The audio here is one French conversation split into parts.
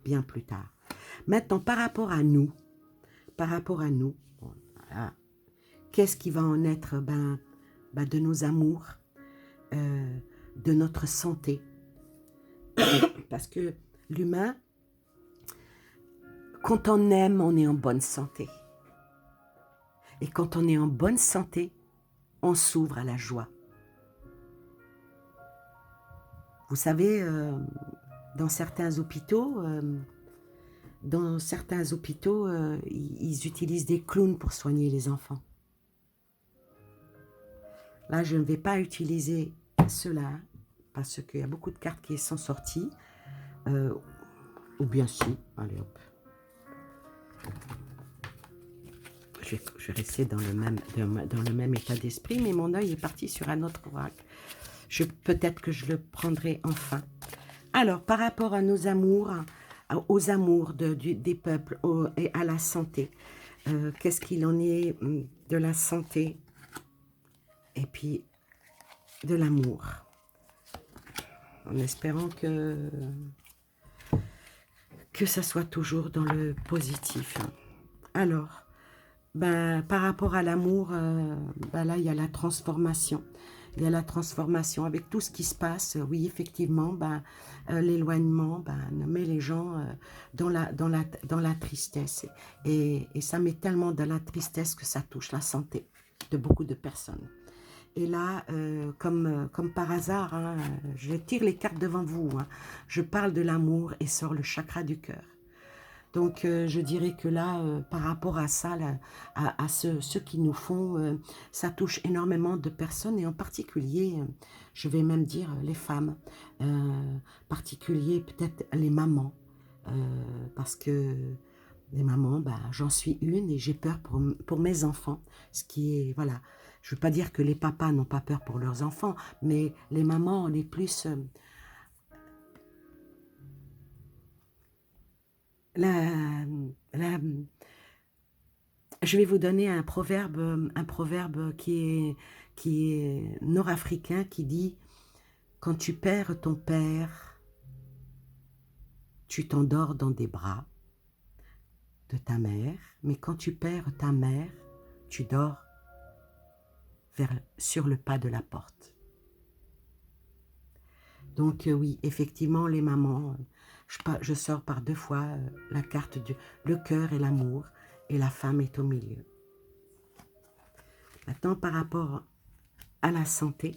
bien plus tard. Maintenant, par rapport à nous, bon, voilà, qu'est-ce qui va en être de nos amours, de notre santé. Parce que l'humain, quand on aime, on est en bonne santé. Et quand on est en bonne santé, on s'ouvre à la joie. Vous savez, dans certains hôpitaux, ils utilisent des clowns pour soigner les enfants. Là, je ne vais pas utiliser cela parce qu'il y a beaucoup de cartes qui sont sorties. Ou bien si, allez hop. Je vais rester dans le même état d'esprit, mais mon œil est parti sur un autre oracle. Peut-être que je le prendrai enfin. Alors, par rapport à nos amours, aux amours des peuples et à la santé, qu'est-ce qu'il en est de la santé et puis de l'amour, en espérant que ça soit toujours dans le positif. Alors, par rapport à l'amour, là, il y a la transformation. Il y a la transformation avec tout ce qui se passe. Oui, effectivement, l'éloignement met les gens dans la tristesse. Et ça met tellement dans la tristesse que ça touche la santé de beaucoup de personnes. Et là, comme par hasard, hein, je tire les cartes devant vous. Hein, je parle de l'amour et sort le chakra du cœur. Donc, je dirais que là, par rapport à ça, là, à ceux qui nous font, ça touche énormément de personnes, et en particulier, je vais même dire les femmes, particulier peut-être les mamans, parce que les mamans, j'en suis une et j'ai peur pour mes enfants, ce qui est, voilà, je ne veux pas dire que les papas n'ont pas peur pour leurs enfants, mais les mamans, on est plus... je vais vous donner un proverbe qui est nord-africain, qui dit « Quand tu perds ton père, tu t'endors dans des bras de ta mère, mais quand tu perds ta mère, tu dors sur le pas de la porte. » Donc oui, effectivement, les mamans, je sors par 2 fois la carte du le cœur et l'amour, et la femme est au milieu. Maintenant, par rapport à la santé,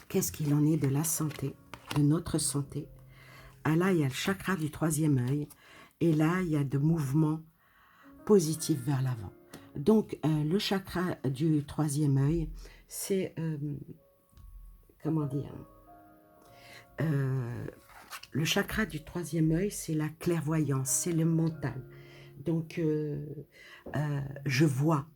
qu'est-ce qu'il en est de la santé, de notre santé? Ah là, il y a le chakra du 3e œil, et là, il y a de mouvements positifs vers l'avant. Donc, le chakra du 3e œil, c'est, comment dire, le chakra du 3e œil, c'est la clairvoyance, c'est le mental. Donc, je vois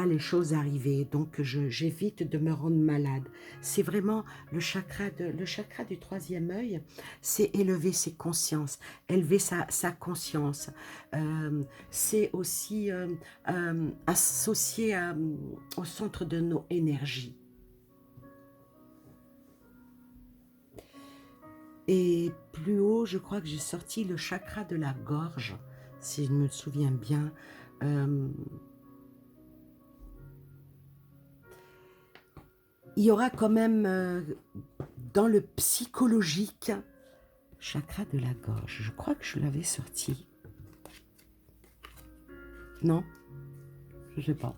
les choses arriver, donc j'évite de me rendre malade. C'est vraiment le chakra du 3e œil, c'est élever ses consciences, élever sa conscience. C'est aussi associé au centre de nos énergies. Et plus haut, je crois que j'ai sorti le chakra de la gorge, si je me souviens bien. Il y aura quand même dans le psychologique, chakra de la gorge. Je crois que je l'avais sorti. Non? Je ne sais pas.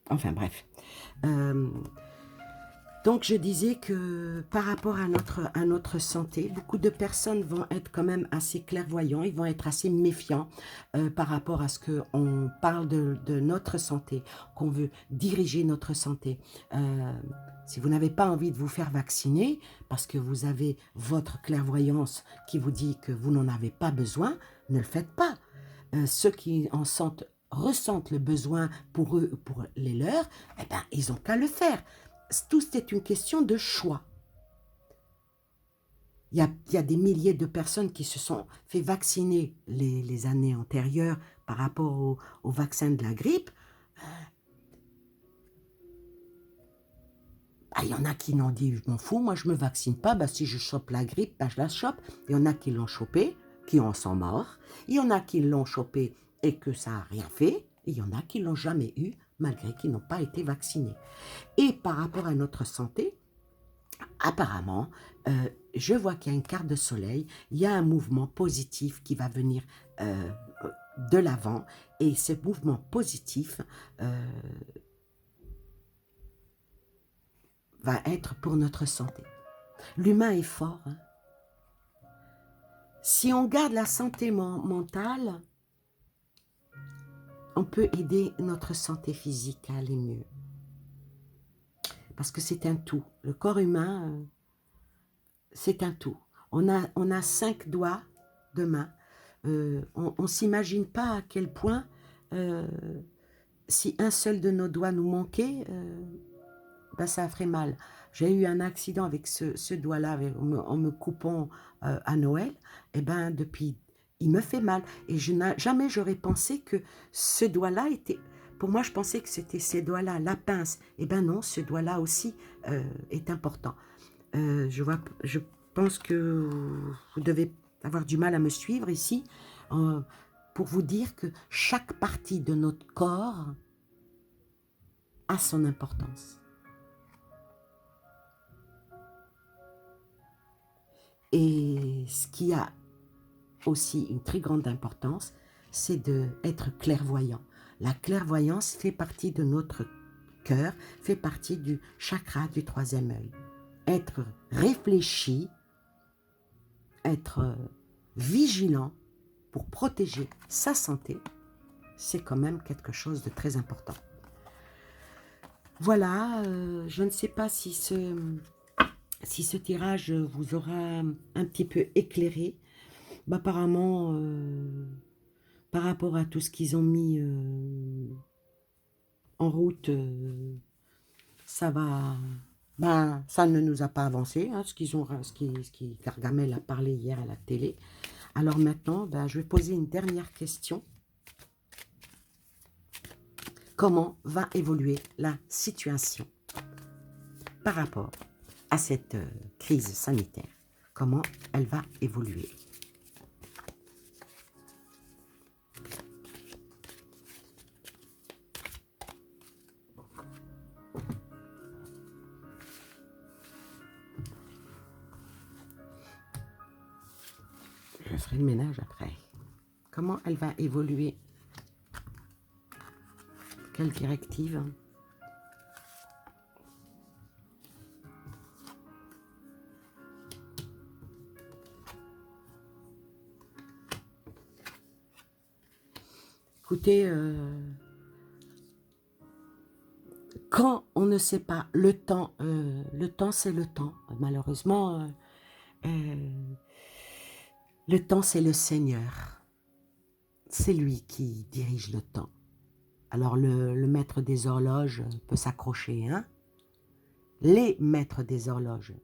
Enfin bref. Donc, je disais que par rapport à notre santé, beaucoup de personnes vont être quand même assez clairvoyants, ils vont être assez méfiants par rapport à ce qu'on parle de notre santé, qu'on veut diriger notre santé. Si vous n'avez pas envie de vous faire vacciner, parce que vous avez votre clairvoyance qui vous dit que vous n'en avez pas besoin, ne le faites pas. Ceux qui ressentent le besoin pour eux, pour les leurs, eh ben, ils n'ont qu'à le faire. Tout c'est une question de choix. Il y a des milliers de personnes qui se sont fait vacciner les années antérieures par rapport au vaccin de la grippe. Ah, il y en a qui n'ont dit, je m'en fous, moi je me vaccine pas, bah, si je chope la grippe, bah, je la chope. Il y en a qui l'ont chopé, qui en sont morts. Il y en a qui l'ont chopé et que ça n'a rien fait. Et il y en a qui l'ont jamais eu, malgré qu'ils n'ont pas été vaccinés. Et par rapport à notre santé, apparemment, je vois qu'il y a une carte de soleil, il y a un mouvement positif qui va venir de l'avant, et ce mouvement positif va être pour notre santé. L'humain est fort. Hein? Si on garde la santé mentale, on peut aider notre santé physique à aller mieux. Parce que c'est un tout. Le corps humain, c'est un tout. On a 5 doigts de main. On ne s'imagine pas à quel point, si un seul de nos doigts nous manquait, ben ça ferait mal. J'ai eu un accident avec ce doigt-là, en me coupant à Noël. Et ben depuis, il me fait mal. Et jamais j'aurais pensé que ce doigt-là était... Pour moi, je pensais que c'était ces doigts-là, la pince. Et ben non, ce doigt-là aussi est important. Je pense que vous devez avoir du mal à me suivre ici, pour vous dire que chaque partie de notre corps a son importance. Et ce qui a aussi une très grande importance, c'est d'être clairvoyant. La clairvoyance fait partie de notre cœur, fait partie du chakra du 3e œil. Être réfléchi, être vigilant pour protéger sa santé, c'est quand même quelque chose de très important. Voilà, je ne sais pas si ce tirage vous aura un petit peu éclairé. Bah, apparemment, par rapport à tout ce qu'ils ont mis en route, ça va... Ben, ça ne nous a pas avancé, hein, ce qui Gargamel a parlé hier à la télé. Alors maintenant, ben, je vais poser une dernière question. Comment va évoluer la situation par rapport à cette crise sanitaire? Comment elle va évoluer? Je ferai le ménage après. Comment elle va évoluer? Quelle directive? Écoutez, quand on ne sait pas, le temps c'est le temps. Malheureusement, le temps c'est le Seigneur. C'est lui qui dirige le temps. Alors le maître des horloges peut s'accrocher, hein? Les maîtres des horloges.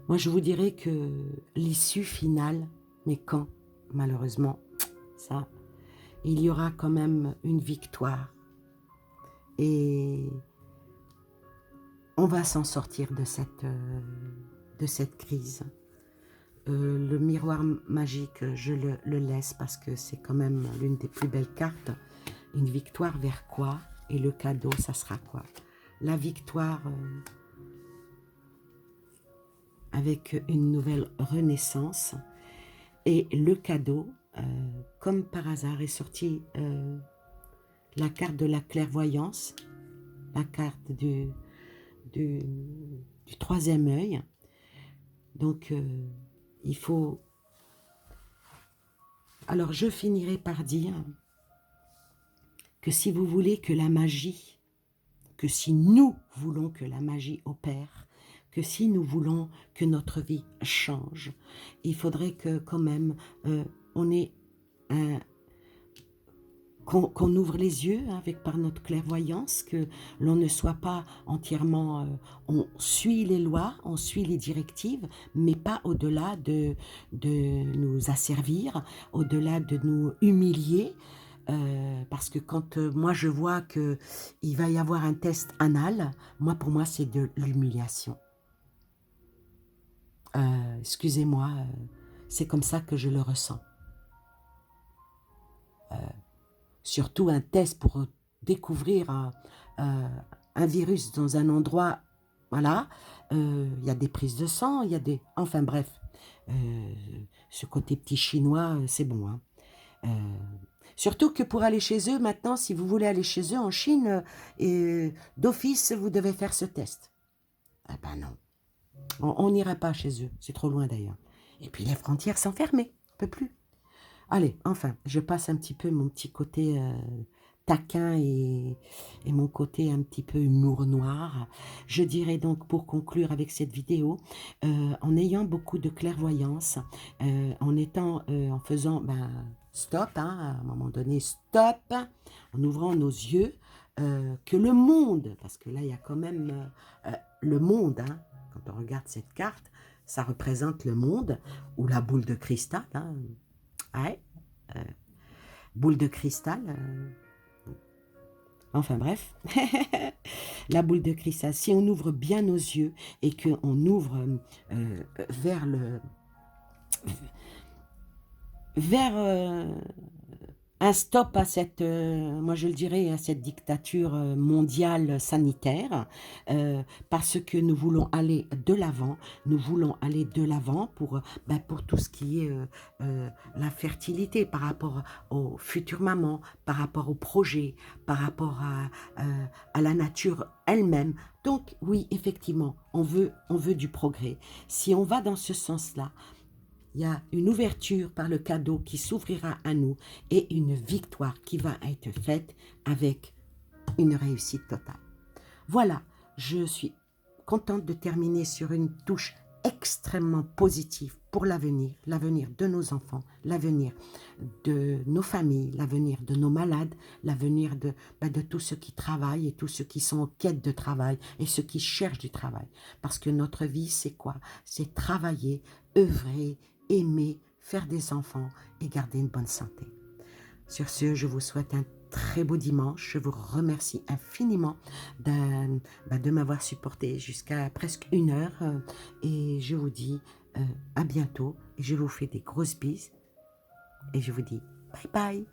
Moi je vous dirais que l'issue finale, mais quand, malheureusement, ça, il y aura quand même une victoire. Et on va s'en sortir de cette crise. Le miroir magique, je le laisse parce que c'est quand même l'une des plus belles cartes. Une victoire vers quoi? Et le cadeau, ça sera quoi? La victoire avec une nouvelle renaissance. Et le cadeau, comme par hasard, est sorti la carte de la clairvoyance, la carte du 3e œil. Donc, il faut... Alors, je finirai par dire que si vous voulez que la magie, que si nous voulons que la magie opère, que si nous voulons que notre vie change, il faudrait que quand même on ait qu'on ouvre les yeux par notre clairvoyance, que l'on ne soit pas entièrement... on suit les lois, on suit les directives, mais pas au-delà de nous asservir, au-delà de nous humilier. Parce que quand moi je vois qu'il va y avoir un test anal, moi pour moi c'est de l'humiliation. Excusez-moi, c'est comme ça que je le ressens. Surtout un test pour découvrir un virus dans un endroit, voilà, il y a des prises de sang, il y a des... Enfin bref, ce côté petit chinois, c'est bon. Hein. Surtout que pour aller chez eux, maintenant, si vous voulez aller chez eux en Chine, d'office, vous devez faire ce test. Ah ben non, on n'ira pas chez eux, c'est trop loin d'ailleurs. Et puis les frontières sont fermées, on ne peut plus. Allez, enfin, je passe un petit peu mon petit côté taquin et mon côté un petit peu humour noir. Je dirais donc pour conclure avec cette vidéo, en ayant beaucoup de clairvoyance, en faisant stop, hein, à un moment donné, stop, en ouvrant nos yeux, que le monde, parce que là il y a quand même le monde, hein, quand on regarde cette carte, ça représente le monde, ou la boule de cristal, hein, ouais, boule de cristal, enfin bref, la boule de cristal, si on ouvre bien nos yeux et qu'on ouvre vers un stop à cette, moi je le dirais, à cette dictature mondiale sanitaire, parce que nous voulons aller de l'avant, pour tout ce qui est la fertilité, par rapport aux futures mamans, par rapport au projet, par rapport à la nature elle-même. Donc oui, effectivement, on veut du progrès. Si on va dans ce sens-là, il y a une ouverture par le cadeau qui s'ouvrira à nous et une victoire qui va être faite avec une réussite totale. Voilà, je suis contente de terminer sur une touche extrêmement positive pour l'avenir de nos enfants, l'avenir de nos familles, l'avenir de nos malades, l'avenir de tous ceux qui travaillent et tous ceux qui sont en quête de travail et ceux qui cherchent du travail. Parce que notre vie, c'est quoi? C'est travailler, œuvrer, aimer, faire des enfants et garder une bonne santé. Sur ce, je vous souhaite un très beau dimanche. Je vous remercie infiniment de m'avoir supporté jusqu'à presque 1 heure. Et je vous dis à bientôt. Et je vous fais des grosses bises. Et je vous dis bye bye.